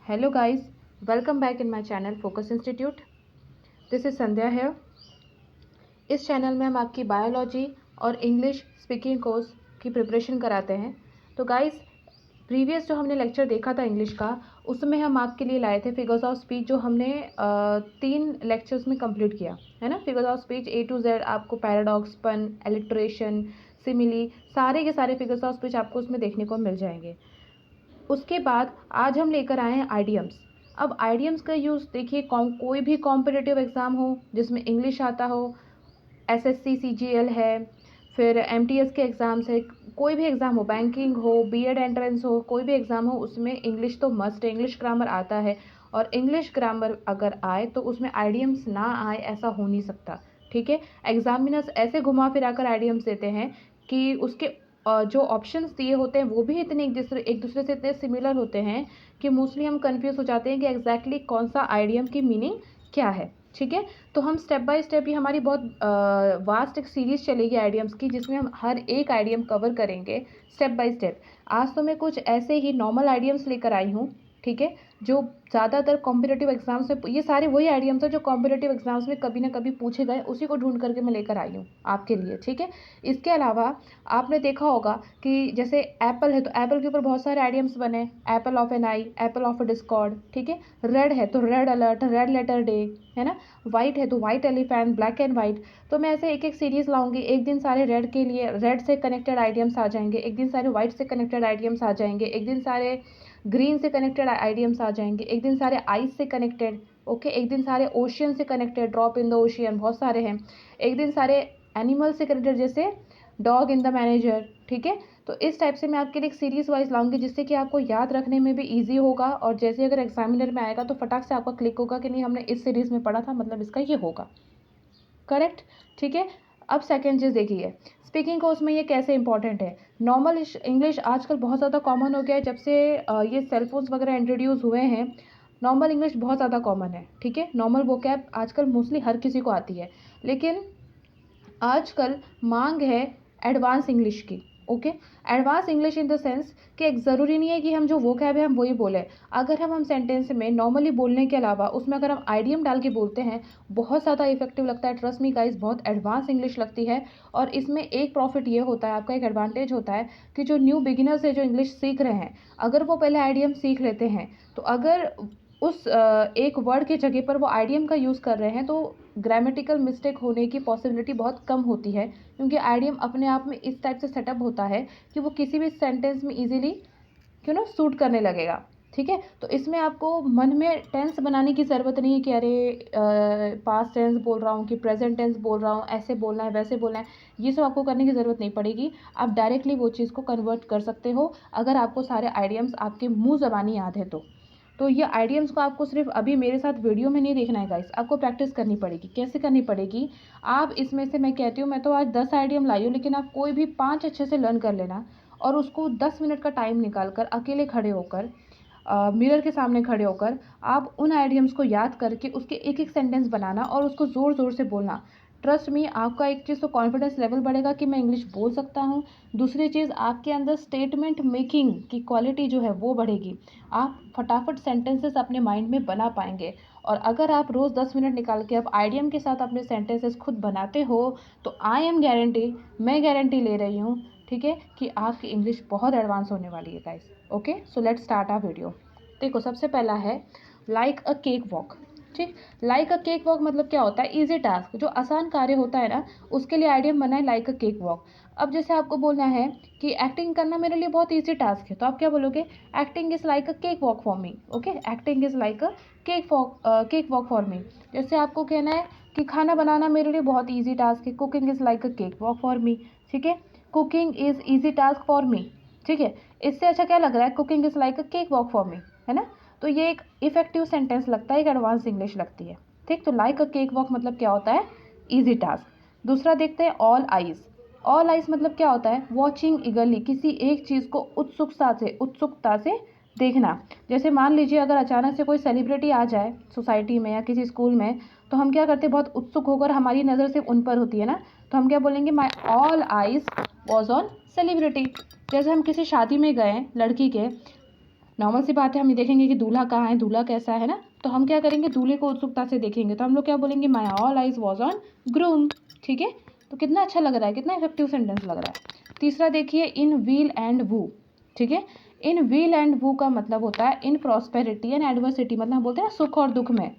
Hello guys, welcome back in my channel Focus Institute. This is Sandhya here. इस channel में हम आपकी biology और इंग्लिश स्पीकिंग कोर्स की प्रिपरेशन कराते हैं। तो गाइस, प्रीवियस जो हमने लेक्चर देखा था इंग्लिश का, उसमें हम आपके लिए लाए थे फिगर्स ऑफ स्पीच, जो हमने 3 लेक्चर्स में कंप्लीट किया है ना। Figures of speech A to Z, आपको पैराडॉक्स, पन, एलिट्रेशन, सिमिली, सारे के सारे फिगर्स ऑफ स्पीच आपको उसमें देखने को मिल जाएंगे। उसके बाद आज हम लेकर आए हैं आइडियम्स। अब आइडियम्स का यूज़ देखिए, कोई भी कॉम्पिटिटिव एग्ज़ाम हो जिसमें इंग्लिश आता हो, एसएससी सीजीएल है, फिर एमटीएस के एग्ज़ाम्स है, कोई भी एग्ज़ाम हो, बैंकिंग हो, बीएड एंट्रेंस हो, कोई भी एग्ज़ाम हो, उसमें इंग्लिश तो मस्ट है, इंग्लिश ग्रामर आता है। और इंग्लिश ग्रामर अगर आए तो उसमें आइडियम्स ना आए ऐसा हो नहीं सकता। ठीक है, एग्जामिनर्स ऐसे घुमा फिरा कर आइडियम्स देते हैं कि उसके जो ऑप्शंस दिए होते हैं वो भी इतने एक दूसरे से इतने सिमिलर होते हैं कि मोस्टली हम कंफ्यूज हो जाते हैं कि एग्जैक्टली कौन सा आइडियम की मीनिंग क्या है। ठीक है, तो हम स्टेप बाय स्टेप, ये हमारी बहुत वास्ट एक सीरीज़ चलेगी आइडियम्स की, जिसमें हम हर एक आइडियम कवर करेंगे स्टेप बाय स्टेप। आज तो मैं कुछ ऐसे ही नॉर्मल आइडियम्स लेकर आई हूँ, ठीक है, जो ज़्यादातर कॉम्पिटिटिव एग्जाम्स में, ये सारे वही आइडियम्स हैं जो कॉम्पिटिटिव एग्जाम्स में कभी ना कभी पूछे गए, उसी को ढूंढ करके मैं लेकर आई हूँ आपके लिए। ठीक है, इसके अलावा आपने देखा होगा कि जैसे एप्पल है तो एप्पल के ऊपर बहुत सारे आइडियम्स बने, apple of an eye, apple of a discord. ठीक है, रेड है तो red alert, red letter day, है ना। वाइट है तो white elephant, black and white. तो मैं ऐसे एक एक सीरीज़ लाऊंगी। एक दिन सारे रेड के लिए, रेड से कनेक्टेड आइडियम्स आ जाएंगे, एक दिन सारे वाइट से कनेक्टेड आइडियम्स आ जाएंगे, एक दिन सारे ग्रीन से कनेक्टेड आइडियम्स आ जाएंगे, एक दिन सारे आइस से कनेक्टेड, ओके, एक दिन सारे ओशियन से connected, drop in the ocean, बहुत सारे हैं, एक दिन सारे एनिमल से कनेक्टेड, जैसे डॉग इन द मैनेजर। ठीक है, तो इस टाइप से मैं आपके लिए एक सीरीज वाइज लाऊंगी, जिससे कि आपको याद रखने में भी ईजी होगा, और जैसे अगर एग्जामिनर में आएगा तो फटाक से आपका क्लिक होगा कि नहीं, हमने इस सीरीज में पढ़ा था, मतलब इसका ये होगा, करेक्ट। ठीक है, अब सेकेंड चीज़ देखिए, स्पीकिंग कोर्स में ये कैसे इंपॉर्टेंट है। नॉर्मल इंग्लिश आजकल बहुत ज़्यादा कॉमन हो गया है, जब से ये सेलफोन्स वगैरह इंट्रोड्यूस हुए हैं, नॉर्मल इंग्लिश बहुत ज़्यादा कॉमन है। ठीक है, नॉर्मल वोकैब आजकल मोस्टली हर किसी को आती है, लेकिन आजकल मांग है एडवांस इंग्लिश की। Okay, advance English in the sense कि एक ज़रूरी नहीं है कि हम जो वोकैब है हम वही बोलें। अगर हम सेंटेंस में नॉर्मली बोलने के अलावा उसमें अगर हम आइडियम डाल के बोलते हैं, बहुत ज़्यादा इफेक्टिव लगता है। ट्रस्ट मी गाइस, बहुत एडवांस इंग्लिश लगती है। और इसमें एक प्रॉफिट ये होता है, आपका एक एडवांटेज होता है कि जो न्यू बिगिनर्स है, जो इंग्लिश सीख रहे हैं, अगर वो पहले आइडियम सीख लेते हैं, तो अगर उस एक वर्ड की जगह पर वो आइडियम का यूज़ कर रहे हैं, तो ग्रामेटिकल मिस्टेक होने की पॉसिबिलिटी बहुत कम होती है, क्योंकि आइडियम अपने आप में इस टाइप से सेटअप होता है कि वो किसी भी सेंटेंस में इजीली सूट करने लगेगा। ठीक है, तो इसमें आपको मन में टेंस बनाने की ज़रूरत नहीं है कि अरे पास्ट टेंस बोल रहा हूँ कि प्रेजेंट टेंस बोल रहा हूँ, ऐसे बोलना है वैसे बोलना है, ये सब आपको करने की ज़रूरत नहीं पड़ेगी। आप डायरेक्टली वो चीज़ को कन्वर्ट कर सकते हो, अगर आपको सारे आइडियम्स आपके मुँह ज़बानी याद है तो ये आइडियम्स को आपको सिर्फ अभी मेरे साथ वीडियो में नहीं देखना है गाइस, आपको प्रैक्टिस करनी पड़ेगी। कैसे करनी पड़ेगी? आप इसमें से, मैं कहती हूँ, मैं तो आज 10 आइडियम लाई हूँ, लेकिन आप कोई भी 5 अच्छे से लर्न कर लेना, और उसको 10 मिनट का टाइम निकाल कर अकेले खड़े होकर, मिरर के सामने खड़े होकर, आप उन आइडियम्स को याद करके उसके एक एक सेंटेंस बनाना और उसको ज़ोर ज़ोर से बोलना। ट्रस्ट मी, आपका एक चीज़ तो कॉन्फिडेंस लेवल बढ़ेगा कि मैं इंग्लिश बोल सकता हूँ। दूसरी चीज़, आपके अंदर स्टेटमेंट मेकिंग की क्वालिटी जो है वो बढ़ेगी। आप फटाफट सेंटेंसेस अपने माइंड में बना पाएंगे। और अगर आप रोज़ 10 मिनट निकाल के आप आइडियम के साथ अपने सेंटेंसेस खुद बनाते हो, तो आई एम गारंटी, मैं गारंटी ले रही हूँ, ठीक है, कि आपकी इंग्लिश बहुत एडवांस होने वाली है guys. Okay, so let's start our video. देखो, सबसे पहला है लाइक अ केक वॉक। ठीक, लाइक अ केक वॉक मतलब क्या होता है? इजी टास्क, जो आसान कार्य होता है ना, उसके लिए आइडियम बना है लाइक अ केक वॉक। अब जैसे आपको बोलना है कि एक्टिंग करना मेरे लिए बहुत ईजी टास्क है, तो आप क्या बोलोगे? Acting is like a cake walk for me. Okay, acting is like a cake walk for me. जैसे आपको कहना है कि खाना बनाना मेरे लिए बहुत ईजी टास्क है, cooking is like a cake walk for me. ठीक है, cooking is easy task for me. ठीक है, इससे अच्छा क्या लग रहा है? Cooking is like a cake walk for me, है ना। तो ये एक इफेक्टिव सेंटेंस लगता है, एक एडवांस इंग्लिश लगती है। ठीक, तो लाइक अ केक वॉक मतलब क्या होता है? Easy task. दूसरा देखते हैं ऑल आइज। ऑल आइज मतलब क्या होता है? वॉचिंग ईगरली, किसी एक चीज़ को उत्सुकता से देखना। जैसे मान लीजिए अगर अचानक से कोई सेलिब्रिटी आ जाए सोसाइटी में या किसी स्कूल में, तो हम क्या करते हैं? बहुत उत्सुक होकर, हमारी नज़र सिर्फ उन पर होती है ना, तो हम क्या बोलेंगे? My all eyes was on celebrity. जैसे हम किसी शादी में गए लड़की के, नॉर्मल सी बात है, हम ये देखेंगे कि दूल्हा कहाँ है, दूल्हा कैसा है ना, तो हम क्या करेंगे, दूल्हे को उत्सुकता से देखेंगे, तो हम लोग क्या बोलेंगे, my all eyes was on groom. ठीक है, तो कितना अच्छा लग रहा है, कितना इफेक्टिव सेंटेंस लग रहा है। तीसरा देखिए, इन व्हील एंड वू। ठीक है, इन व्हील एंड वू का मतलब होता है इन प्रॉस्पेरिटी एंड एडवर्सिटी, मतलब हम बोलते हैं सुख और दुख में।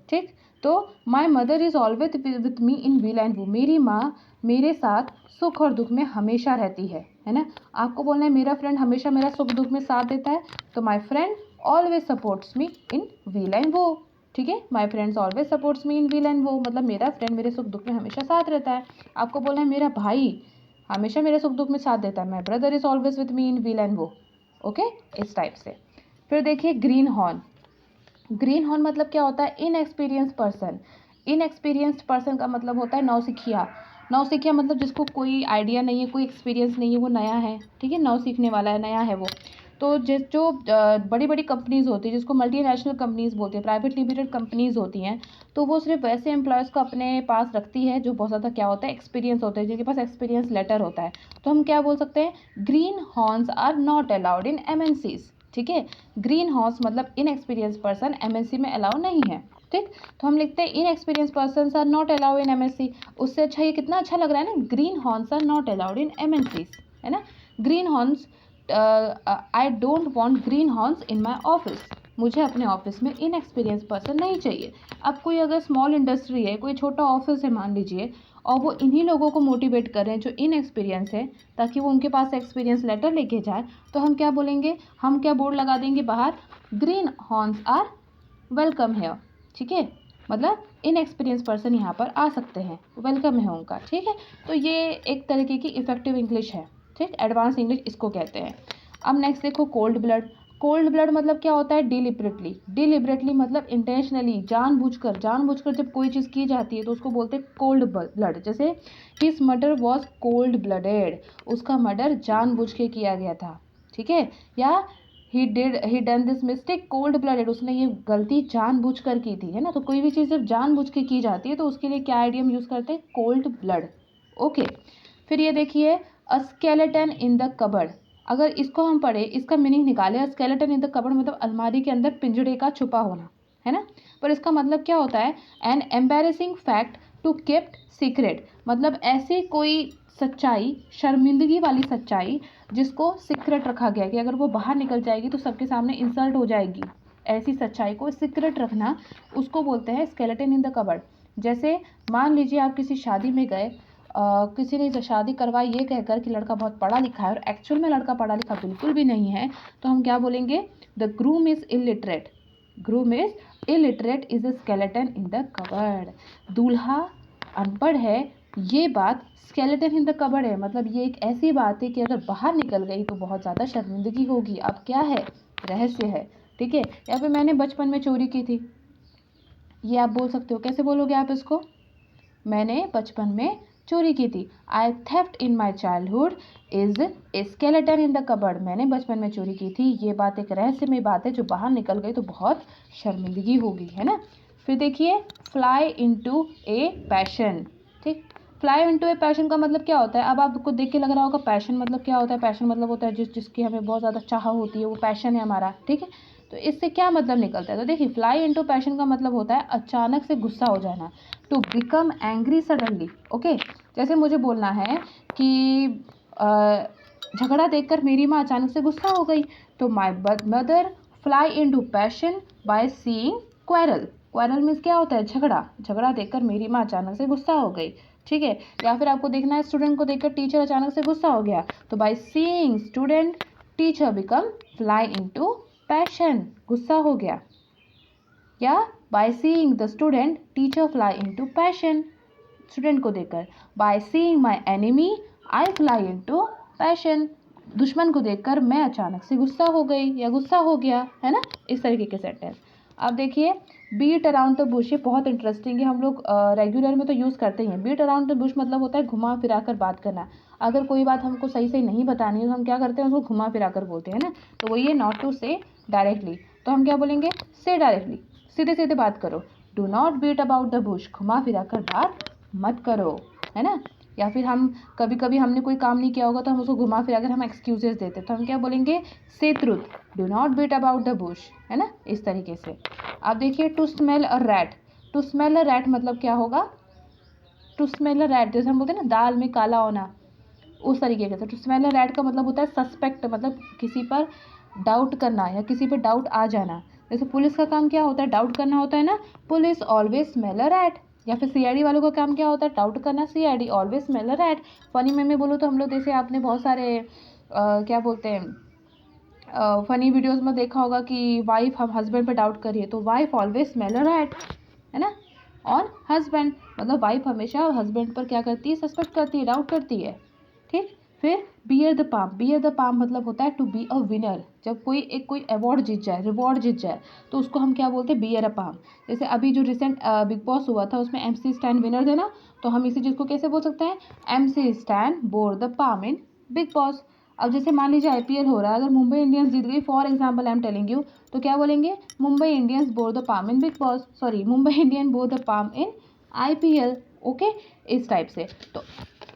ठीक, तो my mother is always with me in weal and woe, मेरी माँ मेरे साथ सुख और दुख में हमेशा रहती है ना। आपको बोलना है मेरा फ्रेंड हमेशा मेरा सुख दुख में साथ देता है, तो my friend always supports me in weal and वो। ठीक है, my friends always supports me in weal and वो, मतलब मेरा फ्रेंड मेरे सुख दुख में हमेशा साथ रहता है। आपको बोलना है मेरा भाई हमेशा मेरे सुख दुख में साथ देता है, my brother is always with me in weal and वो। ओके, इस टाइप से। फिर देखिए ग्रीन हॉर्न। ग्रीन हॉर्न मतलब क्या होता है, इनएक्सपीरियंस पर्सन। इनएक्सपीरियंस्ड पर्सन का मतलब होता है नौसिखिया। नौसिखिया मतलब जिसको कोई आइडिया नहीं है, कोई एक्सपीरियंस नहीं है, वो नया है। ठीक है, नौ सीखने वाला है, नया है वो। तो जो बड़ी बड़ी कंपनीज़ होती है, जिसको मल्टीनेशनल कंपनीज़ बोलते हैं, प्राइवेट लिमिटेड कंपनीज़ होती हैं, तो वो सिर्फ वैसे एम्प्लॉयज़ को अपने पास रखती है जो बहुत ज़्यादा क्या होता है, एक्सपीरियंस होते हैं, जिनके पास एक्सपीरियंस लेटर होता है। तो हम क्या बोल सकते हैं, green horns are not allowed in MNCs. ठीक है, ग्रीन हॉर्स मतलब इनएक्सपीरियंस पर्सन एमएनसी में अलाउ नहीं है। ठीक, तो हम लिखते हैं inexperience person are not allowed in MNC. उससे अच्छा ये कितना अच्छा लग रहा है ना, green horns are not allowed in MNCs, है ना। Green horns, I don't want green horns in my office, मुझे अपने ऑफिस में इनएक्सपीरियंस पर्सन नहीं चाहिए। अब कोई अगर स्मॉल इंडस्ट्री है, कोई छोटा ऑफिस है मान लीजिए, और वो इन्हीं लोगों को मोटिवेट कर रहे हैं जो इनएक्सपीरियंस है, ताकि वो उनके पास एक्सपीरियंस लेटर लेके जाए, तो हम क्या बोलेंगे, हम क्या बोर्ड लगा देंगे बाहर, green horns are welcome here. ठीक है, मतलब इनएक्सपीरियंस पर्सन यहाँ पर आ सकते हैं, वेलकम है उनका। ठीक है, तो ये एक तरीके की इफेक्टिव इंग्लिश है। ठीक, एडवांस इंग्लिश इसको कहते हैं। अब नेक्स्ट देखो, कोल्ड ब्लड। कोल्ड ब्लड मतलब क्या होता है, डिलिबरेटली। डिलिबरेटली मतलब इंटेंशनली, जानबूझकर। जानबूझकर जब कोई चीज़ की जाती है तो उसको बोलते हैं कोल्ड ब्लड। जैसे his murder was cold blooded, उसका मर्डर जानबूझ के किया गया था। ठीक है, या he done this mistake cold blooded, उसने ये गलती जानबूझकर की थी, है ना। तो कोई भी चीज़ जब जानबूझ के की जाती है तो उसके लिए क्या आइडियम यूज़ करते हैं, कोल्ड ब्लड। ओके, फिर ये देखिए, a skeleton in the cupboard. अगर इसको हम पढ़े, इसका मीनिंग निकाले, स्केलेटन इन द कबर्ड मतलब अलमारी के अंदर पिंजड़े का छुपा होना, है ना। पर इसका मतलब क्या होता है, an embarrassing fact to kept secret, मतलब ऐसी कोई सच्चाई, शर्मिंदगी वाली सच्चाई जिसको सीक्रेट रखा गया, कि अगर वो बाहर निकल जाएगी तो सबके सामने इंसल्ट हो जाएगी, ऐसी सच्चाई को सीक्रेट रखना, उसको बोलते हैं स्केलेटन इन द कबर्ड। जैसे मान लीजिए आप किसी शादी में गए, किसी ने शादी करवाई ये कहकर कि लड़का बहुत पढ़ा लिखा है, और एक्चुअल में लड़का पढ़ा लिखा बिल्कुल भी नहीं है, तो हम क्या बोलेंगे, the groom is illiterate. Groom is illiterate is a skeleton in the cupboard. दूल्हा अनपढ़ है, ये बात स्केलेटन इन द कबर्ड है, मतलब ये एक ऐसी बात है कि अगर बाहर निकल गई तो बहुत ज़्यादा शर्मिंदगी होगी। अब क्या है, रहस्य है। ठीक है, या फिर मैंने बचपन में चोरी की थी, ये आप बोल सकते हो। कैसे बोलोगे आप इसको, मैंने बचपन में चोरी की थी। I theft in my childhood is a skeleton in the cupboard, मैंने बचपन में चोरी की थी, ये बात एक रहस्यमय बात है, जो बाहर निकल गई तो बहुत शर्मिंदगी होगी, है ना। फिर देखिए, फ्लाई इनटू ए पैशन। ठीक, फ्लाई इनटू ए पैशन का मतलब क्या होता है, अब आपको देख के लग रहा होगा पैशन मतलब क्या होता है। पैशन मतलब होता है जिसकी हमें बहुत ज़्यादा चाह होती है, वो पैशन है हमारा। ठीक है, तो इससे क्या मतलब निकलता है, तो देखिए, फ्लाई इनटू पैशन का मतलब होता है अचानक से गुस्सा हो जाना, to become angry suddenly. Okay, जैसे मुझे बोलना है कि झगड़ा देखकर मेरी माँ अचानक से गुस्सा हो गई, तो my mother fly into passion by seeing quarrel. Quarrel means क्या होता है, झगड़ा। झगड़ा देखकर मेरी माँ अचानक से गुस्सा हो गई। ठीक है, या फिर आपको देखना है, स्टूडेंट को देखकर टीचर अचानक से गुस्सा हो गया, तो by seeing student teacher become fly into passion, गुस्सा हो गया। या by seeing the student teacher fly into passion, student को देखकर। By seeing my enemy I fly into passion, दुश्मन को देखकर मैं अचानक से गुस्सा हो गई या गुस्सा हो गया, है ना। इस तरीके के सेंटेंस। अब देखिए, बीट अराउंड द बुश, ये बहुत इंटरेस्टिंग है, हम लोग रेगुलर में तो यूज़ करते हैं। बीट अराउंड द बुश मतलब होता है घुमा फिरा कर बात करना। अगर कोई बात हमको सही से नहीं बतानी है तो हम क्या करते हैं, उसको घुमा फिरा कर बोलते हैं ना। तो वही है नॉट टू से डायरेक्टली, तो हम क्या बोलेंगे, से डायरेक्टली, सीधे सीधे बात करो। Do not beat about the bush, घुमा फिरा कर बात मत करो, है ना। या फिर हम कभी कभी हमने कोई काम नहीं किया होगा तो हम उसको घुमा फिरा कर हम एक्सक्यूजेस देते, तो हम क्या बोलेंगे, say truth, do not beat about the bush, है ना, इस तरीके से। अब देखिए to smell a rat, to smell a rat मतलब क्या होगा, टू स्मेल अ रैट जैसे हम बोलते हैं ना दाल में काला होना, उस तरीके से। टू स्मेल अ रैट का मतलब होता है सस्पेक्ट, मतलब किसी पर डाउट करना या किसी पर डाउट आ जाना। जैसे पुलिस का काम क्या होता है, डाउट करना होता है ना, police always smell a rat. या फिर सीआईडी वालों का काम क्या होता है, डाउट करना, CID always smell a rat. Funny में बोलो तो हम लोग जैसे आपने बहुत सारे क्या बोलते हैं फनी वीडियोस में देखा होगा कि वाइफ हम हस्बैंड पे डाउट करिए तो wife always smell a rat, है ना, ऑन हस्बैंड, मतलब वाइफ हमेशा हस्बैंड पर क्या करती है, सस्पेक्ट करती है, डाउट करती है, ठीक। फिर bear the palm, bear the palm मतलब होता है टू बी अ विनर, जब कोई अवार्ड जीत जाए, रिवॉर्ड जीत जाए तो उसको हम क्या बोलते हैं, बियर अ पाम। जैसे अभी जो रिसेंट बिग बॉस हुआ था उसमें MC स्टैन विनर थे ना, तो हम इसी चीज़ को कैसे बोल सकते हैं, MC stand bore the palm in big boss. अब जैसे मान लीजिए IPL हो रहा है, अगर मुंबई इंडियंस जीत गई, for example I am telling you, तो क्या बोलेंगे, Mumbai Indians bore the palm in big boss, sorry Mumbai Indian bore the palm in IPL, okay, इस टाइप से। तो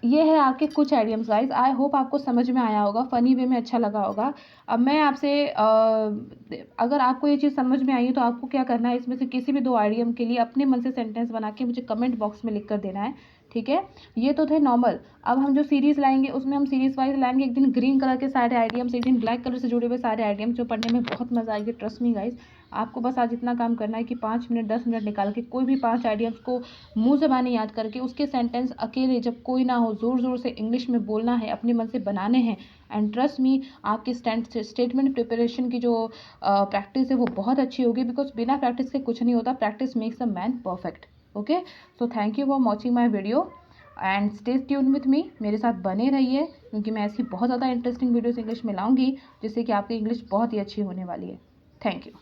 ये है आपके कुछ आइडियम्स गाइस, आई होप आपको समझ में आया होगा, फनी वे में अच्छा लगा होगा। अब मैं आपसे अगर आपको ये चीज़ समझ में आई है तो आपको क्या करना है, इसमें से किसी भी 2 आइडियम के लिए अपने मन से सेंटेंस बना के मुझे कमेंट बॉक्स में लिख कर देना है, ठीक है। ये तो थे नॉर्मल, अब हम जो सीरीज़ लाएंगे उसमें हम सीरीज़ वाइज लाएंगे, एक दिन ग्रीन कलर के सारे आइडियम्स, एक दिन ब्लैक कलर से जुड़े हुए सारे आइडियम्स, जो पढ़ने में बहुत मज़ा आएगी, ट्रस्ट मी गाइस। आपको बस आज इतना काम करना है कि 5 मिनट 10 मिनट निकाल के कोई भी 5 आइडियम्स को मुंह ज़बानी याद करके उसके सेंटेंस अकेले, जब कोई ना हो, ज़ोर ज़ोर से इंग्लिश में बोलना है, अपने मन से बनाने हैं। एंड ट्रस्ट मी, आपकी स्टेटमेंट प्रिपरेशन की जो प्रैक्टिस है वो बहुत अच्छी होगी, बिकॉज बिना प्रैक्टिस के कुछ नहीं होता, practice makes a man perfect, okay. So thank you for watching my video and stay tune with me, मेरे साथ बने रहिए, क्योंकि मैं ऐसी बहुत ज़्यादा इंटरेस्टिंग वीडियोस इंग्लिश में लाऊंगी जिससे कि आपकी इंग्लिश बहुत ही अच्छी होने वाली है। Thank you.